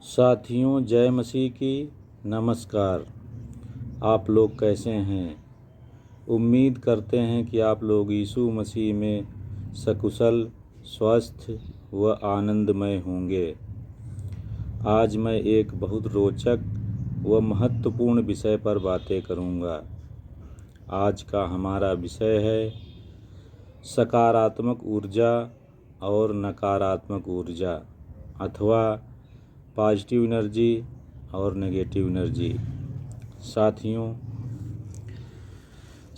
साथियों, जय मसीह की। नमस्कार। आप लोग कैसे हैं? उम्मीद करते हैं कि आप लोग यीशु मसीह में सकुशल, स्वस्थ व आनंदमय होंगे। आज मैं एक बहुत रोचक व महत्वपूर्ण विषय पर बातें करूंगा। आज का हमारा विषय है सकारात्मक ऊर्जा और नकारात्मक ऊर्जा, अथवा पॉजिटिव एनर्जी और नेगेटिव एनर्जी। साथियों,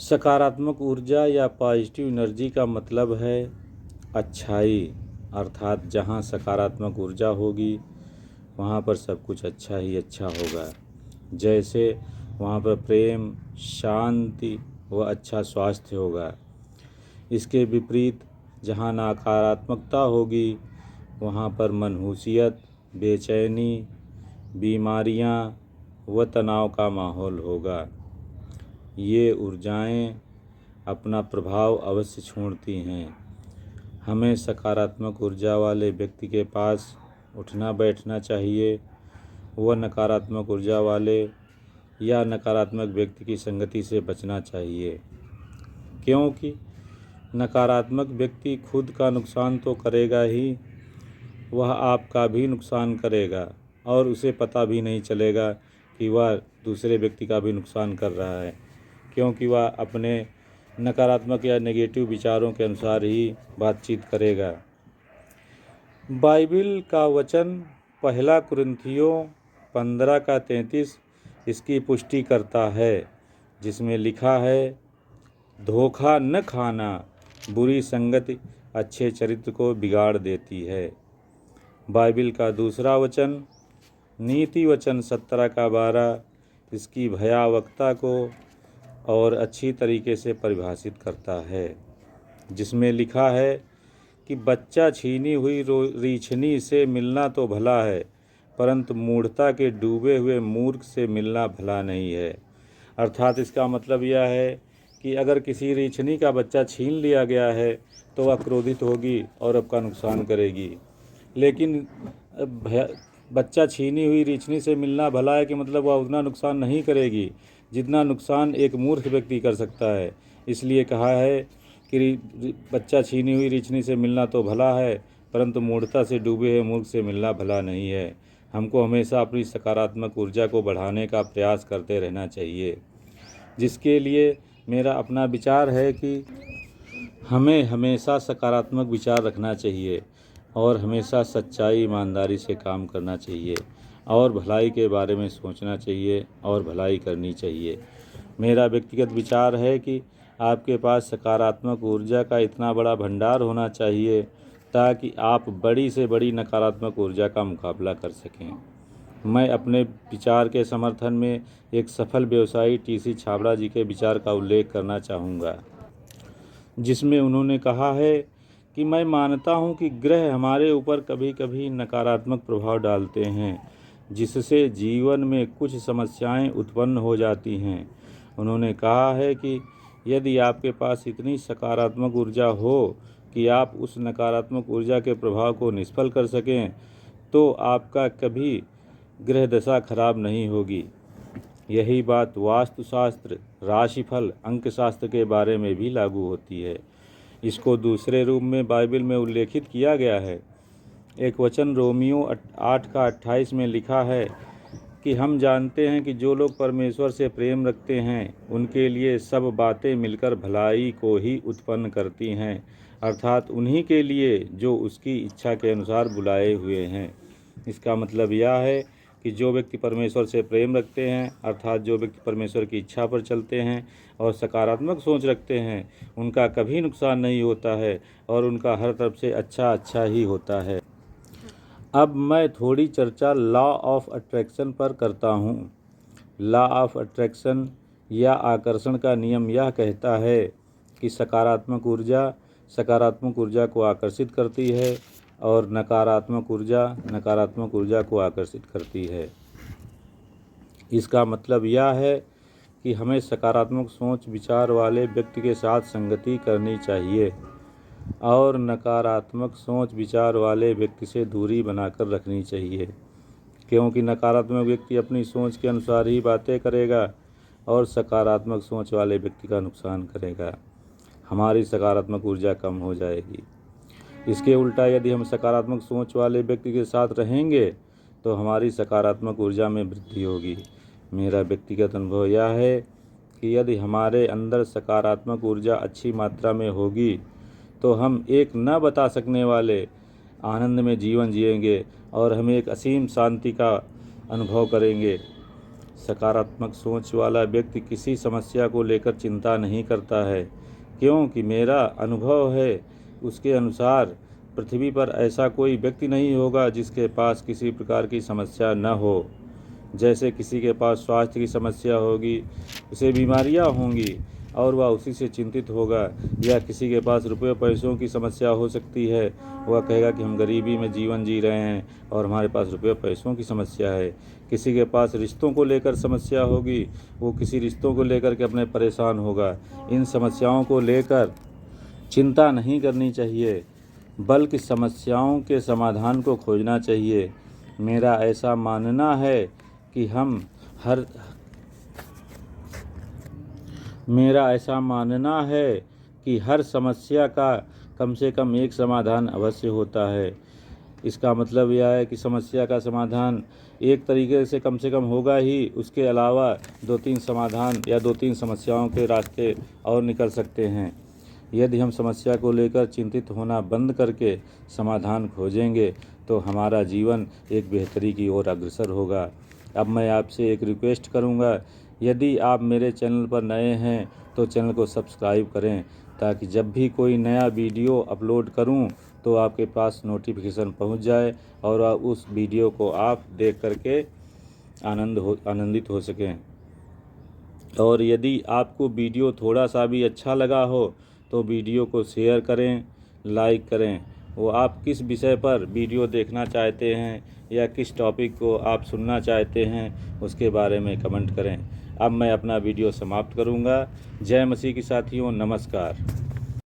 सकारात्मक ऊर्जा या पॉजिटिव एनर्जी का मतलब है अच्छाई, अर्थात जहाँ सकारात्मक ऊर्जा होगी वहाँ पर सब कुछ अच्छा ही अच्छा होगा। जैसे वहाँ पर प्रेम, शांति व अच्छा स्वास्थ्य होगा। इसके विपरीत जहाँ नकारात्मकता होगी वहाँ पर मनहूसियत, बेचैनी, बीमारियाँ व तनाव का माहौल होगा। ये ऊर्जाएं अपना प्रभाव अवश्य छोड़ती हैं। हमें सकारात्मक ऊर्जा वाले व्यक्ति के पास उठना बैठना चाहिए व नकारात्मक ऊर्जा वाले या नकारात्मक व्यक्ति की संगति से बचना चाहिए, क्योंकि नकारात्मक व्यक्ति खुद का नुकसान तो करेगा ही, वह आपका भी नुकसान करेगा और उसे पता भी नहीं चलेगा कि वह दूसरे व्यक्ति का भी नुकसान कर रहा है, क्योंकि वह अपने नकारात्मक या नेगेटिव विचारों के अनुसार ही बातचीत करेगा। बाइबिल का वचन 1 कुरिन्थियों 15:33 इसकी पुष्टि करता है, जिसमें लिखा है, धोखा न खाना, बुरी संगति अच्छे चरित्र को बिगाड़ देती है। बाइबिल का दूसरा वचन नीति वचन 17:12 इसकी भयावहता को और अच्छी तरीके से परिभाषित करता है, जिसमें लिखा है कि बच्चा छीनी हुई रीछनी से मिलना तो भला है, परंतु मूढ़ता के डूबे हुए मूर्ख से मिलना भला नहीं है। अर्थात इसका मतलब यह है कि अगर किसी रीछनी का बच्चा छीन लिया गया है तो वह क्रोधित होगी और आपका नुकसान करेगी। लेकिन बच्चा छीनी हुई रीछनी से मिलना भला है कि मतलब वह उतना नुकसान नहीं करेगी जितना नुकसान एक मूर्ख व्यक्ति कर सकता है। इसलिए कहा है कि बच्चा छीनी हुई रीछनी से मिलना तो भला है, परंतु मूढ़ता से डूबे हुए मूर्ख से मिलना भला नहीं है। हमको हमेशा अपनी सकारात्मक ऊर्जा को बढ़ाने का प्रयास करते रहना चाहिए, जिसके लिए मेरा अपना विचार है कि हमें हमेशा सकारात्मक विचार रखना चाहिए और हमेशा सच्चाई, ईमानदारी से काम करना चाहिए और भलाई के बारे में सोचना चाहिए और भलाई करनी चाहिए। मेरा व्यक्तिगत विचार है कि आपके पास सकारात्मक ऊर्जा का इतना बड़ा भंडार होना चाहिए ताकि आप बड़ी से बड़ी नकारात्मक ऊर्जा का मुकाबला कर सकें। मैं अपने विचार के समर्थन में एक सफल व्यवसायी टीसी छाबड़ा जी के विचार का उल्लेख करना चाहूँगा, जिसमें उन्होंने कहा है कि मैं मानता हूं कि ग्रह हमारे ऊपर कभी कभी नकारात्मक प्रभाव डालते हैं, जिससे जीवन में कुछ समस्याएं उत्पन्न हो जाती हैं। उन्होंने कहा है कि यदि आपके पास इतनी सकारात्मक ऊर्जा हो कि आप उस नकारात्मक ऊर्जा के प्रभाव को निष्फल कर सकें, तो आपका कभी ग्रह दशा खराब नहीं होगी। यही बात वास्तुशास्त्र, राशिफल, अंकशास्त्र के बारे में भी लागू होती है। इसको दूसरे रूप में बाइबिल में उल्लेखित किया गया है। एक वचन रोमियो 8:28 में लिखा है कि हम जानते हैं कि जो लोग परमेश्वर से प्रेम रखते हैं उनके लिए सब बातें मिलकर भलाई को ही उत्पन्न करती हैं, अर्थात उन्हीं के लिए जो उसकी इच्छा के अनुसार बुलाए हुए हैं। इसका मतलब यह है कि जो व्यक्ति परमेश्वर से प्रेम रखते हैं, अर्थात जो व्यक्ति परमेश्वर की इच्छा पर चलते हैं और सकारात्मक सोच रखते हैं, उनका कभी नुकसान नहीं होता है और उनका हर तरफ से अच्छा ही होता है। अब मैं थोड़ी चर्चा लॉ ऑफ अट्रैक्शन पर करता हूँ। लॉ ऑफ अट्रैक्शन या आकर्षण का नियम यह कहता है कि सकारात्मक ऊर्जा को आकर्षित करती है और नकारात्मक ऊर्जा को आकर्षित करती है। इसका मतलब यह है कि हमें सकारात्मक सोच विचार वाले व्यक्ति के साथ संगति करनी चाहिए और नकारात्मक सोच विचार वाले व्यक्ति से दूरी बनाकर रखनी चाहिए। क्योंकि नकारात्मक व्यक्ति अपनी सोच के अनुसार ही बातें करेगा और सकारात्मक सोच वाले व्यक्ति का नुकसान करेगा। हमारी सकारात्मक ऊर्जा कम हो जाएगी। इसके उल्टा यदि हम सकारात्मक सोच वाले व्यक्ति के साथ रहेंगे तो हमारी सकारात्मक ऊर्जा में वृद्धि होगी। मेरा व्यक्तिगत अनुभव यह है कि यदि हमारे अंदर सकारात्मक ऊर्जा अच्छी मात्रा में होगी तो हम एक न बता सकने वाले आनंद में जीवन जिएंगे और हम एक असीम शांति का अनुभव करेंगे। सकारात्मक सोच वाला व्यक्ति किसी समस्या को लेकर चिंता नहीं करता है, क्योंकि मेरा अनुभव है उसके अनुसार पृथ्वी पर ऐसा कोई व्यक्ति नहीं होगा जिसके पास किसी प्रकार की समस्या न हो। जैसे किसी के पास स्वास्थ्य की समस्या होगी, उसे बीमारियां होंगी और वह उसी से चिंतित होगा, या किसी के पास रुपये पैसों की समस्या हो सकती है, वह कहेगा कि हम गरीबी में जीवन जी रहे हैं और हमारे पास रुपये पैसों की समस्या है। किसी के पास रिश्तों को लेकर समस्या होगी, वो किसी रिश्तों को लेकर के अपने परेशान होगा। इन समस्याओं को लेकर चिंता नहीं करनी चाहिए, बल्कि समस्याओं के समाधान को खोजना चाहिए। मेरा ऐसा मानना है कि हर समस्या का कम से कम एक समाधान अवश्य होता है। इसका मतलब यह है कि समस्या का समाधान एक तरीके से कम होगा ही, उसके अलावा 2-3 समाधान या 2-3 समस्याओं के रास्ते और निकल सकते हैं। यदि हम समस्या को लेकर चिंतित होना बंद करके समाधान खोजेंगे तो हमारा जीवन एक बेहतरी की ओर अग्रसर होगा। अब मैं आपसे एक रिक्वेस्ट करूंगा, यदि आप मेरे चैनल पर नए हैं तो चैनल को सब्सक्राइब करें, ताकि जब भी कोई नया वीडियो अपलोड करूं तो आपके पास नोटिफिकेशन पहुंच जाए और उस वीडियो को आप देख करके आनंदित हो सकें। और यदि आपको वीडियो थोड़ा सा भी अच्छा लगा हो तो वीडियो को शेयर करें, लाइक करें। वो आप किस विषय पर वीडियो देखना चाहते हैं या किस टॉपिक को आप सुनना चाहते हैं उसके बारे में कमेंट करें। अब मैं अपना वीडियो समाप्त करूंगा। जय मसीह की साथियों, नमस्कार।